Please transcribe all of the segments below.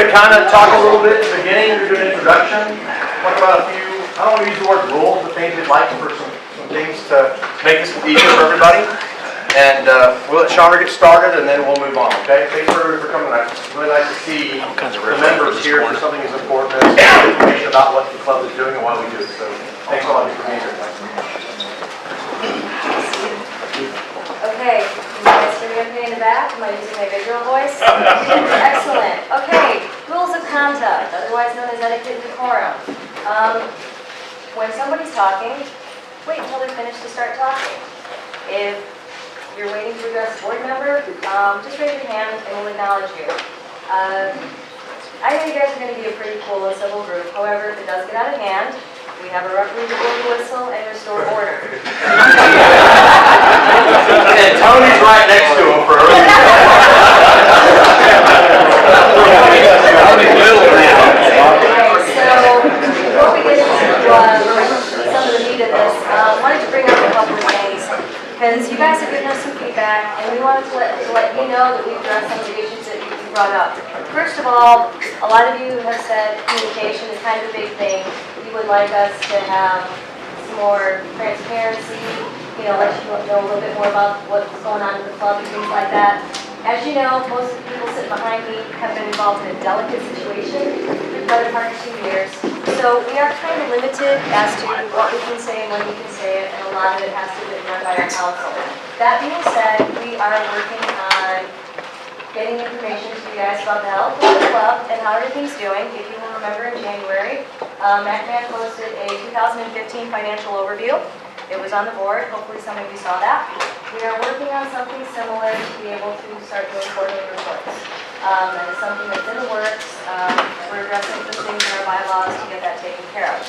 to kind of talk a little bit in the beginning, do an introduction, talk about a few, I don't want to use the word rules, but things we'd like for some things to make this easier for everybody. And we'll let Chandra get started, and then we'll move on, okay? Thanks for coming. I'd really like to see the members here for something as important as information about what the club is doing and why we do it. So thanks a lot for being here. Okay, you guys hear me okay in the back? Am I using my visual voice? Excellent. Okay, rules of conduct, otherwise known as etiquette and decorum. When somebody's talking, wait until they're finished to start talking. If you're waiting to address a board member, just raise your hand and we'll acknowledge you. I know you guys are going to be a pretty cool and civil group. However, if it does get out of hand, we have a referee to blow the whistle and restore order. And Tony's right next to him for a reason. So, before we get into some of the meat of this, I wanted to bring up a couple of things. Because you guys have given us some feedback, and we wanted to let you know that we've addressed some of the issues that you brought up. First of all, a lot of you have said communication is kind of a big thing. You would like us to have some more transparency, let you know a little bit more about what's going on in the club and things like that. As you know, most of the people sitting behind me have been involved in a delicate situation for the better part of 2 years. So we are kind of limited as to what we can say and when we can say it, and a lot of it has to be done by our council. That being said, we are working on getting information to you guys about the health of the club and how everything's doing. If you will remember, in January, McMahon posted a 2015 financial overview. It was on the board. Hopefully some of you saw that. We are working on something similar to be able to start doing quarterly reports. That is something that's in the works. We're addressing some things in our bylaws to get that taken care of.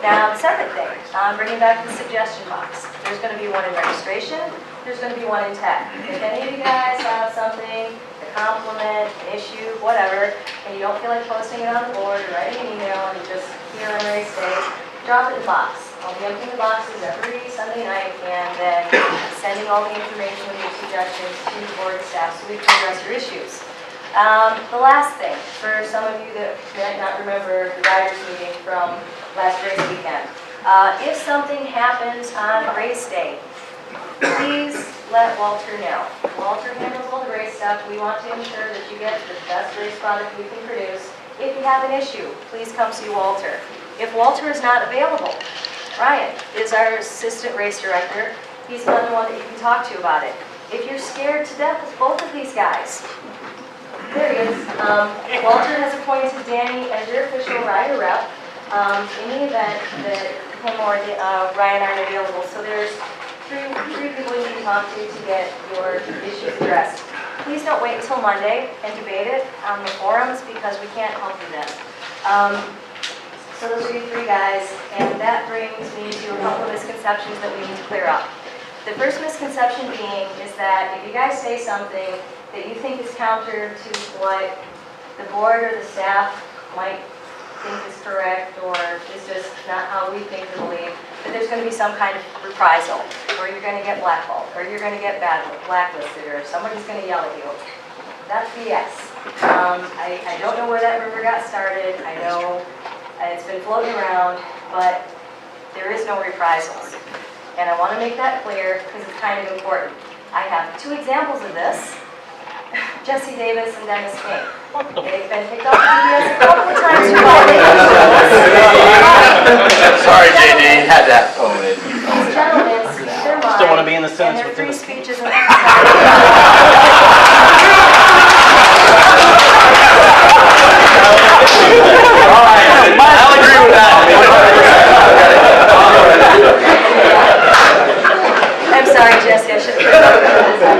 Now, the second thing, bringing back the suggestion box. There's going to be one in registration. There's going to be one in tech. If any of you guys have something, a compliment, an issue, whatever, and you don't feel like posting it on the board or writing an email and you just hear on race day, drop it in the box. I'll be emptying the boxes every Sunday night and then sending all the information with your suggestions to the board staff so we can address your issues. The last thing, for some of you that might not remember the riders meeting from last race weekend, if something happens on race day, please let Walter know. Walter handles all the race stuff. We want to ensure that you get the best race product we can produce. If you have an issue, please come see Walter. If Walter is not available, Ryan is our assistant race director. He's another one that you can talk to about it. If you're scared to death of both of these guys, there he is. Walter has appointed Danny as your official rider rep in the event that him or Ryan aren't available. So there's three people you can talk to get your issues addressed. Please don't wait until Monday and debate it on the forums because we can't help you then. So those are your three guys, and that brings me to a couple of misconceptions that we need to clear up. The first misconception being is that if you guys say something that you think is counter to what the board or the staff might think is correct or is just not how we think or believe, that there's going to be some kind of reprisal, or you're going to get blackballed, or you're going to get blacklisted, or somebody's going to yell at you. That's BS. I don't know where that rumor got started. I know it's been floating around, but there is no reprisals. And I want to make that clear because it's kind of important. I have 2 examples of this. Jesse Davis and Dennis King. They've been picked up on PBS a couple of times. Sorry, JD, had that. These gentlemen speak their mind. Still want to be in the sentence and their within free the speech isn't necessary. All right, I'll agree with that. I'm sorry, Jesse, I should have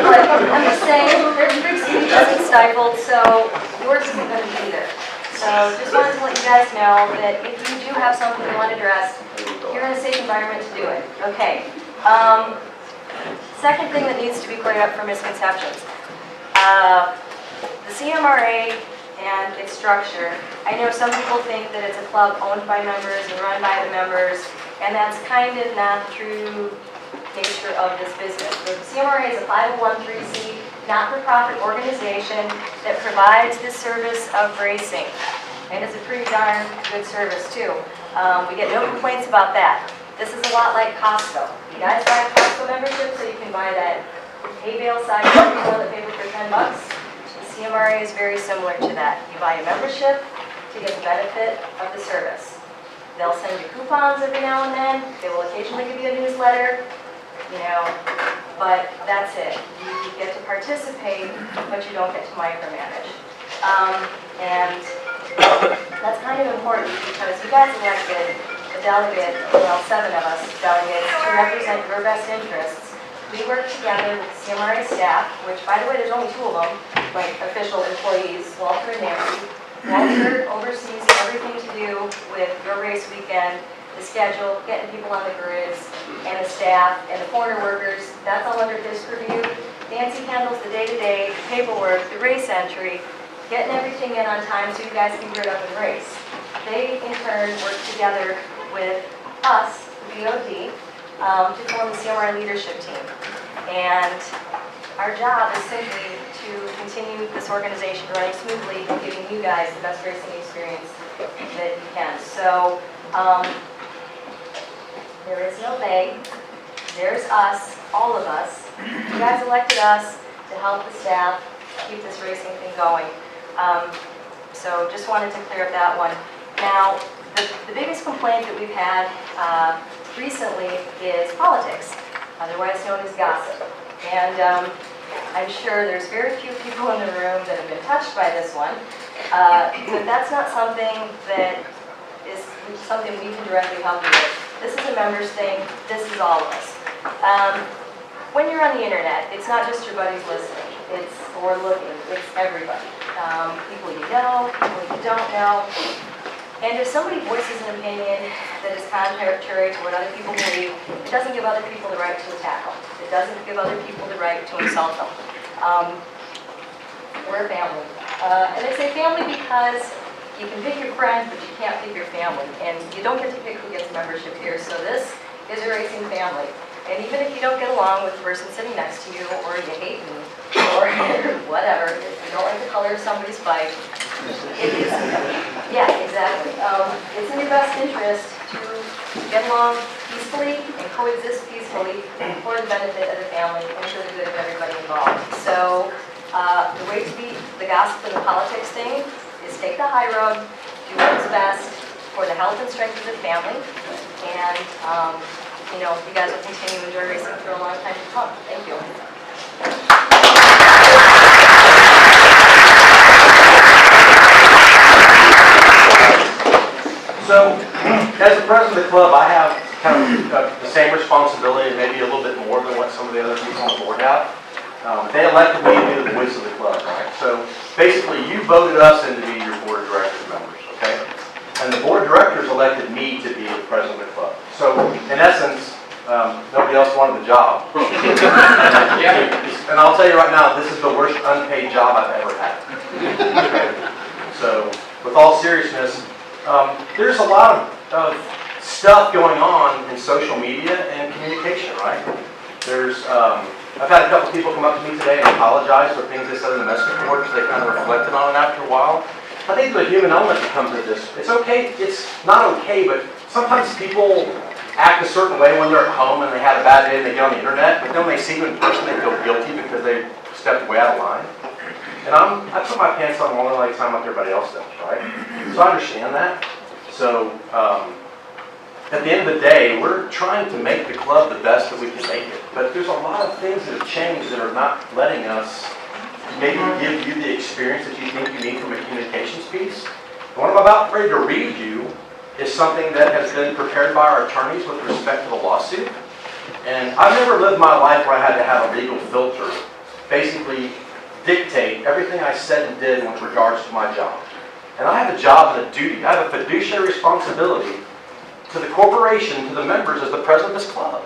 but I'm just saying, their free speech isn't stifled, so yours isn't going to be either. So just wanted to let you guys know that if you do have something you want addressed, you're in a safe environment to do it. Okay. Second thing that needs to be cleared up for misconceptions. The CMRA and its structure, I know some people think that it's a club owned by members and run by the members, and that's kind of not true nature of this business. The CMRA is a 501(c)(3), not-for-profit organization that provides the service of racing. And it's a pretty darn good service too. We get no complaints about that. This is a lot like Costco. You guys buy a Costco membership so you can buy that hay bale size toilet paper for 10 bucks. The CMRA is very similar to that. You buy a membership to get the benefit of the service. They'll send you coupons every now and then. They will occasionally give you a newsletter, you know, but that's it. You get to participate, but you don't get to micromanage. And that's kind of important because you guys elected a delegate, well, 7 of us delegates, to represent your best interests. We work together with the CMRA staff, which, by the way, there's only 2 of them, like official employees, Walter and Nancy. Walter oversees everything to do with your race weekend, the schedule, getting people on the grids, and the staff, and the corner workers. That's all under his purview. Nancy handles the day-to-day, the paperwork, the race entry, getting everything in on time so you guys can grid up and race. They, in turn, work together with us, the BOD, to form the CMRA leadership team. And our job is simply to continue this organization running smoothly and giving you guys the best racing experience that you can. So, there is no they, there's us, all of us. You guys elected us to help the staff keep this racing thing going. So just wanted to clear up that one. Now, the biggest complaint that we've had recently is politics, otherwise known as gossip. And I'm sure there's very few people in the room that have been touched by this one, but that's not something that is something we can directly help you with. This is a members thing. This is all of us. When you're on the internet, it's not just your buddies listening. It's or looking. It's everybody. People you know, people you don't know. And if somebody voices an opinion that is contrary to what other people believe, it doesn't give other people the right to attack them. It doesn't give other people the right to insult them. We're a family. And I say family because you can pick your friends, but you can't pick your family. And you don't get to pick who gets membership here. So this is a racing family. And even if you don't get along with the person sitting next to you, or you hate me, or whatever, if you don't like the color of somebody's bike, it is, yeah, exactly. It's in your best interest to get along peacefully and coexist peacefully for the benefit of the family and for the good of everybody involved. So the way to beat the gossip and the politics thing is take the high road, do what's best for the health and strength of the family, and you know, you guys will continue to enjoy racing for a long time to come. Thank you. So, as the president of the club, I have kind of the same responsibility, maybe a little bit more than what some of the other people on the board have. They elected me to be the voice of the club, right? So, basically, you voted us in to be your board of directors members, okay? And the board of directors elected me to be the president of the club. So, in essence, nobody else wanted the job. And I'll tell you right now, this is the worst unpaid job I've ever had. Okay? So, with all seriousness, there's a lot of stuff going on in social media and communication, right? There's, I've had a couple people come up to me today and apologize for things they said in the message board because they kind of reflected on it after a while. I think the human element that comes with this, it's okay, it's not okay, but sometimes people act a certain way when they're at home and they had a bad day and they get on the internet, but then when they see you in person, they feel guilty because they stepped way out of line. And I put my pants on more like time like everybody else does, right? So I understand that. So at the end of the day, we're trying to make the club the best that we can make it. But there's a lot of things that have changed that are not letting us maybe give you the experience that you think you need from a communications piece. And what I'm about ready to read you is something that has been prepared by our attorneys with respect to the lawsuit. And I've never lived my life where I had to have a legal filter basically dictate everything I said and did with regards to my job. And I have a job and a duty. I have a fiduciary responsibility to the corporation, to the members as the president of this club.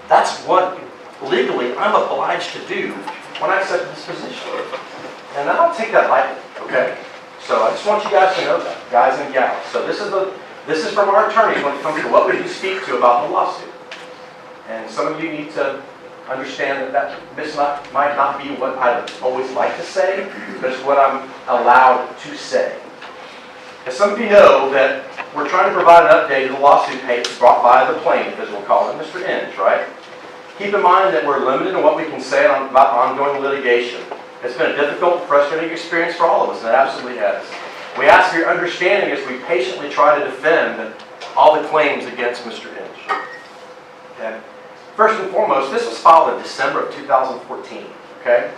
That's what legally I'm obliged to do when I accept this position. And I don't take that lightly, okay? So I just want you guys to know that, guys and gals. So this is from our attorneys when it comes to what would you speak to about the lawsuit. And some of you need to understand that this might not be what I'd always like to say, but it's what I'm allowed to say. As some of you know, that we're trying to provide an update to the lawsuit case brought by the plaintiff, as we'll call it, Mr. Inge, right? Keep in mind that we're limited in what we can say about ongoing litigation. It's been a difficult, frustrating experience for all of us, and it absolutely has. We ask for your understanding as we patiently try to defend all the claims against Mr. Inge. Okay? First and foremost, this was filed in December of 2014, okay?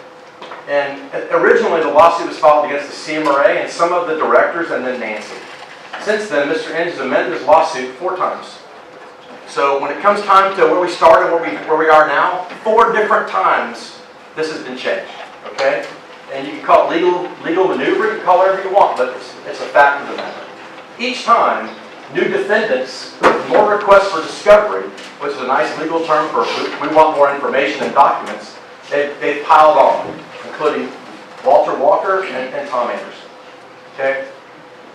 And originally the lawsuit was filed against the CMRA and some of the directors and then Nancy. Since then, Mr. Inge has amended his lawsuit 4 times. So when it comes time to where we started, where we are now, 4 different times this has been changed, okay? And you can call it legal maneuver, you can call it whatever you want, but it's a fact of the matter. Each time, new defendants, more requests for discovery, which is a nice legal term for we want more information and documents, they've piled on, including Walter Walker and Tom Anderson. Okay?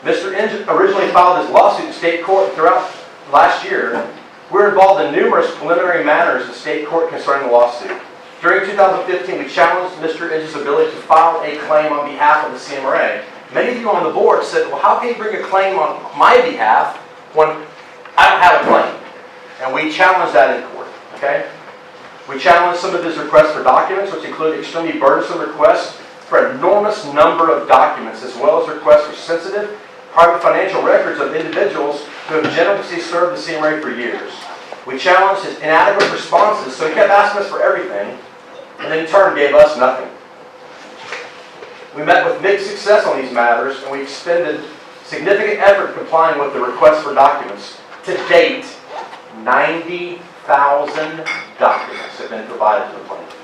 Mr. Inge originally filed his lawsuit in state court throughout last year. We're involved in numerous preliminary matters in state court concerning the lawsuit. During 2015, we challenged Mr. Inge's ability to file a claim on behalf of the CMRA. Many of you on the board said, well, how can you bring a claim on my behalf when I don't have a claim? And we challenged that in court, okay? We challenged some of his requests for documents, which include extremely burdensome requests for an enormous number of documents, as well as requests for sensitive, private financial records of individuals who have generously served the CMRA for years. We challenged his inadequate responses, so he kept asking us for everything, and then in turn gave us nothing. We met with mixed success on these matters, and we expended significant effort complying with the request for documents. To date, 90,000 documents have been provided to the plaintiff.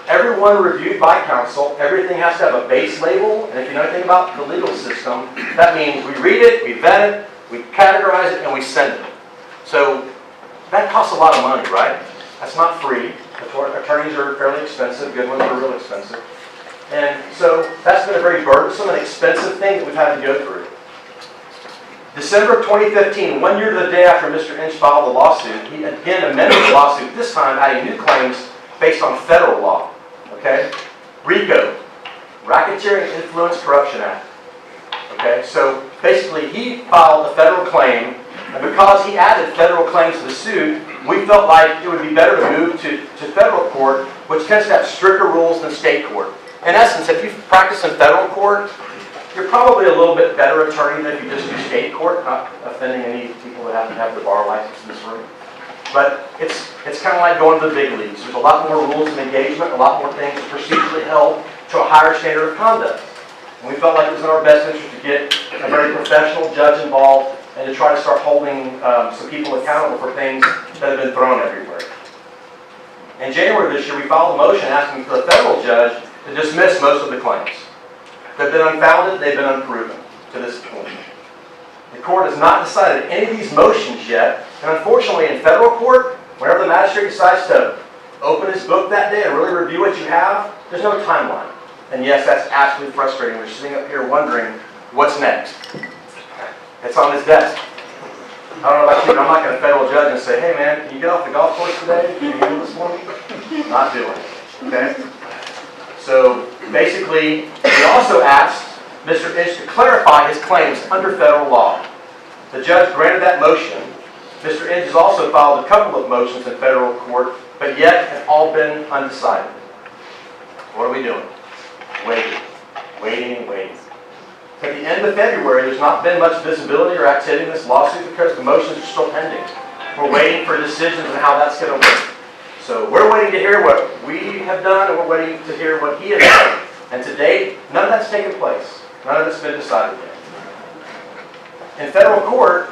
Everyone reviewed by counsel, everything has to have a base label, and if you know anything about the legal system, that means we read it, we vet it, we categorize it, and we send it. So that costs a lot of money, right? That's not free. Attorneys are fairly expensive, good ones are real expensive. And so that's been a very burdensome and expensive thing that we've had to go through. December of 2015, 1 year to the day after Mr. Inge filed the lawsuit, he again amended the lawsuit, this time adding new claims based on federal law. Okay? RICO, Racketeering Influence Corruption Act. Okay? So basically he filed a federal claim, and because he added federal claims to the suit, we felt like it would be better to move to federal court, which tends to have stricter rules than state court. In essence, if you practice in federal court, you're probably a little bit better attorney than if you just do state court, not offending any people that happen to have their bar license in this room. But it's kind of like going to the big leagues. There's a lot more rules of engagement, a lot more things procedurally held to a higher standard of conduct. And we felt like it was in our best interest to get a very professional judge involved and to try to start holding some people accountable for things that have been thrown everywhere. In January of this year, we filed a motion asking for the federal judge to dismiss most of the claims. They've been unfounded, they've been unproven to this point. The court has not decided any of these motions yet, and unfortunately in federal court, whenever the magistrate decides to open his book that day and really review what you have, there's no timeline. And yes, that's absolutely frustrating. We're sitting up here wondering, what's next? It's on his desk. I don't know about you, but I'm not going to federal judge and say, hey man, can you get off the golf course today? Can you handle this for me? Not doing it. Okay? So basically, we also asked Mr. Inge to clarify his claims under federal law. The judge granted that motion. Mr. Inge has also filed a couple of motions in federal court, but yet have all been undecided. What are we doing? Waiting. Waiting and waiting. At the end of February, there's not been much visibility or activity in this lawsuit because the motions are still pending. We're waiting for decisions on how that's going to work. So we're waiting to hear what we have done, and we're waiting to hear what he has done. And to date, none of that's taken place. None of it's been decided yet. In federal court,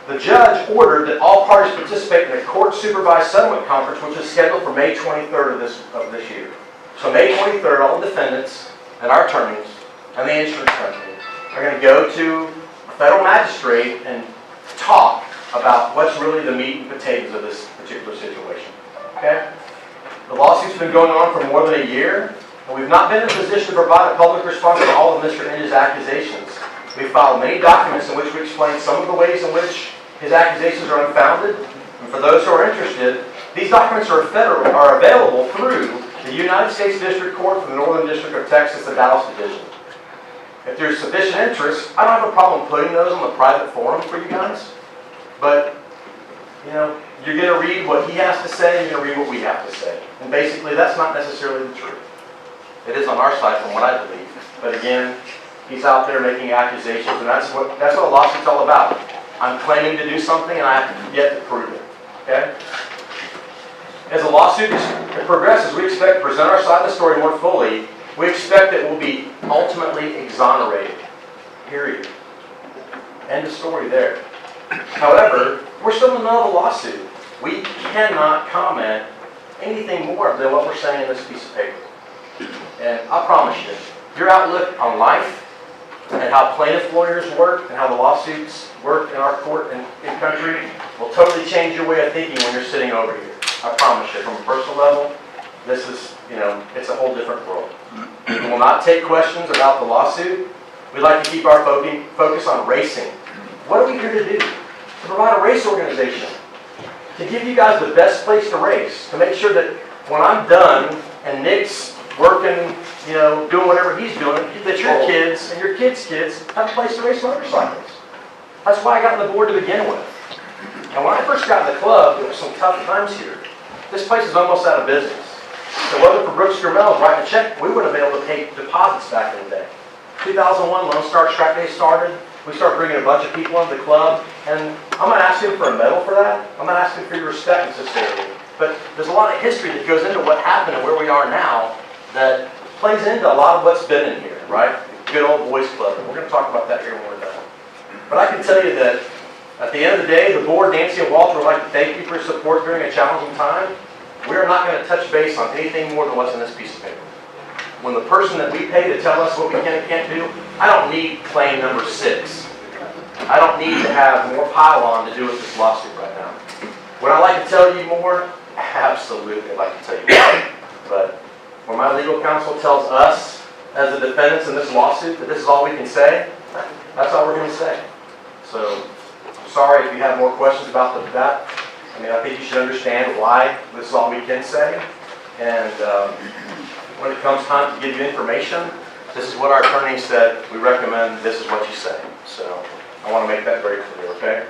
the judge ordered that all parties participate in a court-supervised settlement conference, which is scheduled for May 23rd of this year. So May 23rd, all the defendants and our attorneys and the insurance company are going to go to a federal magistrate and talk about what's really the meat and potatoes of this particular situation. Okay? The lawsuit's been going on for more than a year, and we've not been in a position to provide a public response to all of Mr. Inge's accusations. We filed many documents in which we explain some of the ways in which his accusations are unfounded, and for those who are interested, These documents are available through the United States District Court for the Northern District of Texas, the Dallas Division. If there's sufficient interest, I don't have a problem putting those on the private forum for you guys. But, you know, you're going to read what he has to say, and you're going to read what we have to say. And basically, that's not necessarily the truth. It is on our side from what I believe. But again, he's out there making accusations, and that's what a lawsuit's all about. I'm claiming to do something, and I have yet to prove it. Okay? As the lawsuit progresses, we expect to present our side of the story more fully. We expect that we'll be ultimately exonerated. Period. End of story there. However, we're still in the middle of a lawsuit. We cannot comment anything more than what we're saying in this piece of paper. And I promise you, your outlook on life and how plaintiff lawyers work and how the lawsuits work in our court and country will totally change your way of thinking when you're sitting over here. I promise you, from a personal level, this is, you know, it's a whole different world. We will not take questions about the lawsuit. We'd like to keep our focus on racing. What are we here to do? To provide a race organization. To give you guys the best place to race. To make sure that when I'm done and Nick's working, you know, doing whatever he's doing, that your kids and your kids' kids have a place to race motorcycles. That's why I got on the board to begin with. And when I first got in the club, there were some tough times here. This place is almost out of business. So whether for Brooks Gurmel writing a check, we wouldn't have been able to pay deposits back in the day. 2001, Lone Star Track Day started. We started bringing a bunch of people into the club. And I'm not asking for a medal for that. I'm not asking for your respect necessarily. But there's a lot of history that goes into what happened and where we are now that plays into a lot of what's been in here, right? Good old boys club. And we're going to talk about that here when we're done. But I can tell you that at the end of the day, the board, Nancy and Walter, would like to thank you for your support during a challenging time. We are not going to touch base on anything more than what's in this piece of paper. When the person that we pay to tell us what we can and can't do, I don't need claim number 6. I don't need to have more pile-on to do with this lawsuit right now. Would I like to tell you more? Absolutely, I'd like to tell you more. But when my legal counsel tells us, as the defendants in this lawsuit, that this is all we can say, that's all we're going to say. So, I'm sorry if you have more questions about that. I mean, I think you should understand why this is all we can say. And when it comes time to give you information, this is what our attorney said. We recommend this is what you say. So I want to make that very clear, okay?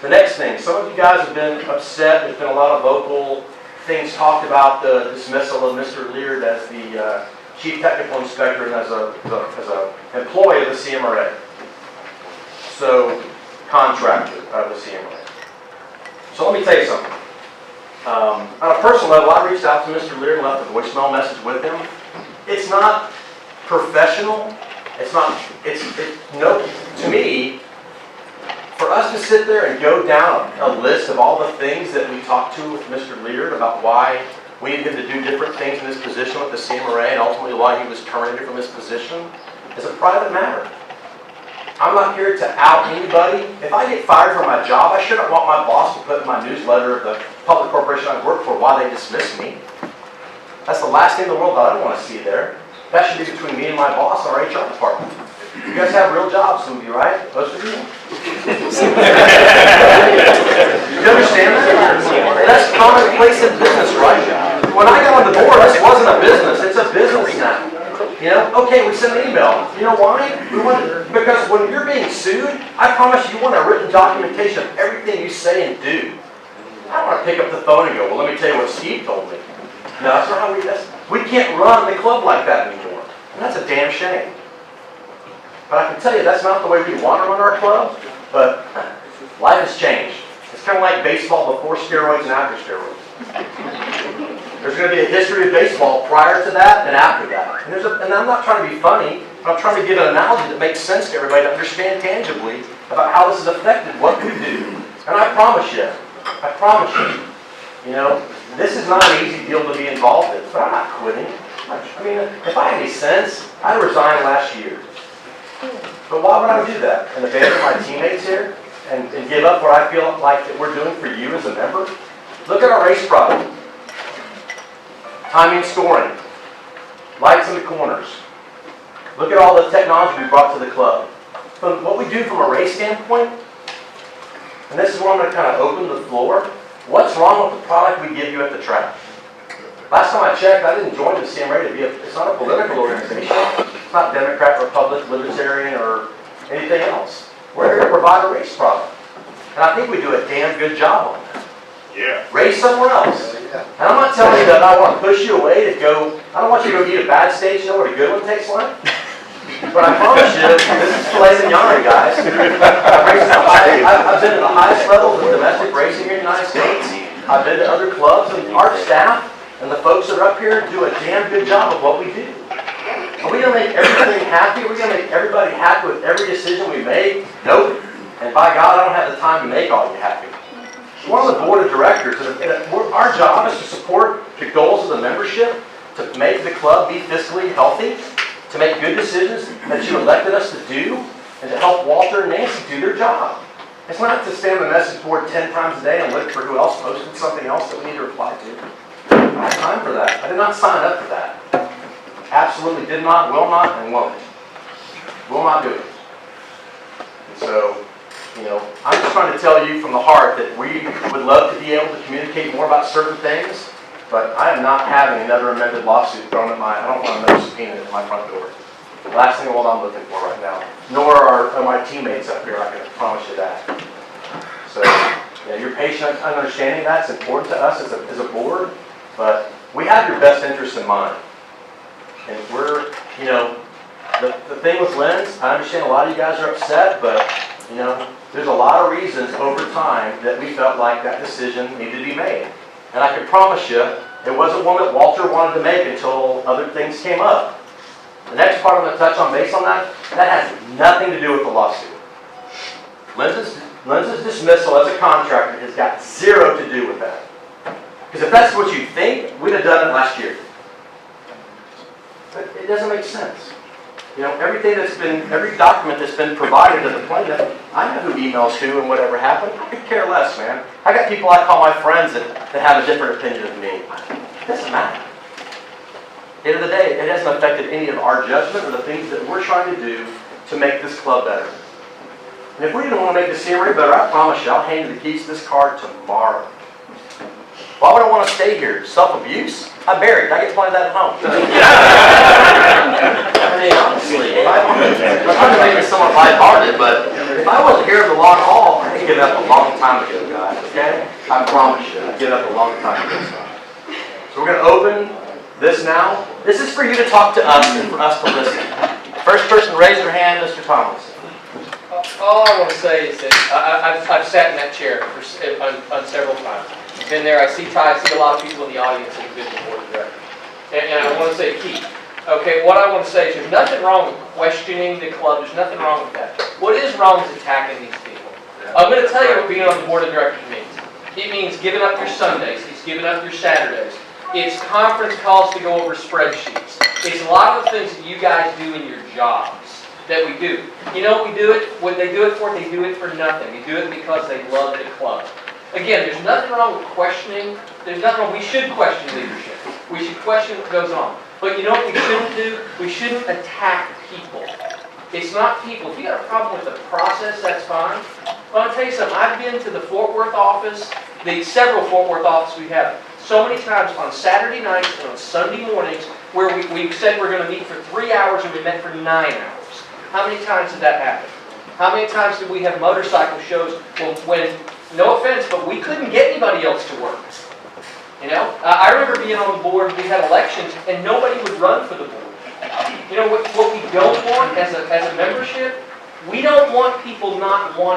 The next thing, some of you guys have been upset. There's been a lot of vocal things talked about the dismissal of Mr. Leard as the Chief Technical Inspector and as a employee of the CMRA. So, contractor of the CMRA. So let me tell you something. On a personal level, I reached out to Mr. Leard and left a voicemail message with him. It's not professional. To me, for us to sit there and go down a list of all the things that we talked to with Mr. Leard about why we needed him to do different things in his position with the CMRA and ultimately why he was terminated from his position is a private matter. I'm not here to out anybody. If I get fired from my job, I shouldn't want my boss to put in my newsletter of the public corporation I work for why they dismiss me. That's the last thing in the world that I don't want to see there. That should be between me and my boss and our HR department. You guys have real jobs, some of you, right? Most of you? You understand that? That's commonplace in business, right? When I got on the board, this wasn't a business. It's a business now. You know, okay, we sent an email. You know why? Because when you're being sued, I promise you want a written documentation of everything you say and do. I don't want to pick up the phone and go, well, let me tell you what Steve told me. No, that's not how we can't run the club like that anymore. And that's a damn shame. But I can tell you, that's not the way we want to run our club, but life has changed. It's kind of like baseball before steroids and after steroids. There's going to be a history of baseball prior to that and after that. And I'm not trying to be funny, but I'm trying to give an analogy that makes sense to everybody to understand tangibly about how this has affected what we do. And I promise you, you know, this is not an easy deal to be involved in, but I'm not quitting. I mean, if I had any sense, I'd resign last year. But why would I do that and abandon my teammates here and give up what I feel like that we're doing for you as a member? Look at our race product. Timing scoring. Lights in the corners. Look at all the technology we brought to the club. From what we do from a race standpoint, and this is where I'm going to kind of open the floor. What's wrong with the product we give you at the track? Last time I checked, I didn't join the CMRA to be it's not a political organization. It's not Democrat, Republican, Libertarian, or anything else. We're here to provide a race product. And I think we do a damn good job on that. Yeah. Race somewhere else. And I'm not telling you that I want to push you away to go, I don't want you to go eat a bad steak, you know what a good one tastes like? But I promise you, this is filet mignon, guys. I've been to the highest levels of domestic racing here in the United States. I've been to other clubs, and our staff and the folks that are up here do a damn good job of what we do. Are we going to make everything happy? Are we going to make everybody happy with every decision we make? Nope. And by God, I don't have the time to make all of you happy. We're on the board of directors, and our job is to support the goals of the membership, to make the club be fiscally healthy, to make good decisions that you elected us to do, and to help Walter and Nancy do their job. It's not to stand on the message board 10 times a day and look for who else posted something else that we need to reply to. I don't have time for that. I did not sign up for that. Absolutely did not, will not, and won't. Will not do it. And so, I'm just trying to tell you from the heart that we would love to be able to communicate more about certain things, but I am not having another amended lawsuit thrown at I don't want another subpoena at my front door. The last thing I'm looking for right now. Nor are my teammates up here, I can promise you that. So, your patient understanding that's important to us as a board, but we have your best interests in mind. And we're, the thing with Lynn's, I understand a lot of you guys are upset, but, there's a lot of reasons over time that we felt like that decision needed to be made. And I can promise you, it wasn't one that Walter wanted to make until other things came up. The next part I'm going to touch on based on that has nothing to do with the lawsuit. Lynn's dismissal as a contractor has got zero to do with that. Because if that's what you think, we'd have done it last year. But it doesn't make sense. Every document that's been provided to the plaintiff, I know who emails who and whatever happened. I could care less, man. I got people I call my friends that have a different opinion of me. It doesn't matter. At the end of the day, it hasn't affected any of our judgment or the things that we're trying to do to make this club better. And if we didn't want to make the CMRA better, I promise you, I'll hand you the keys to this car tomorrow. Why would I want to stay here? Self-abuse? I'm married. I get plenty of that at home. I mean, honestly, I'm trying to make it somewhat lighthearted, but if I wasn't here in the long haul, I'd give up a long time ago, guys, okay? I promise you, I'd give up a long time ago. So we're going to open this now. This is for you to talk to us and for us to listen. First person raise their hand, Mr. Thomas. All I want to say is that I've sat in that chair on several times. Been there, I see a lot of people in the audience that have been on the board of directors. And I want to say, Keith, okay, what I want to say is there's nothing wrong with questioning the club. There's nothing wrong with that. What is wrong is attacking these people. I'm going to tell you what being on the board of directors means. It means giving up your Sundays. It's giving up your Saturdays. It's conference calls to go over spreadsheets. It's a lot of the things that you guys do in your jobs that we do. You know what we do it? What they do it for? They do it for nothing. They do it because they love the club. Again, there's nothing wrong with questioning. There's nothing wrong. We should question leadership. We should question what goes on. But you know what we shouldn't do? We shouldn't attack people. It's not people. If you got a problem with the process, that's fine. But I'll tell you something. I've been to the Fort Worth office, the several Fort Worth offices we have, so many times on Saturday nights and on Sunday mornings where we said we're going to meet for 3 hours and we met for 9 hours. How many times did that happen? How many times did we have motorcycle shows when no offense, but we couldn't get anybody else to work? I remember being on the board, we had elections, and nobody would run for the board. What we don't want as a membership, we don't want people not wanting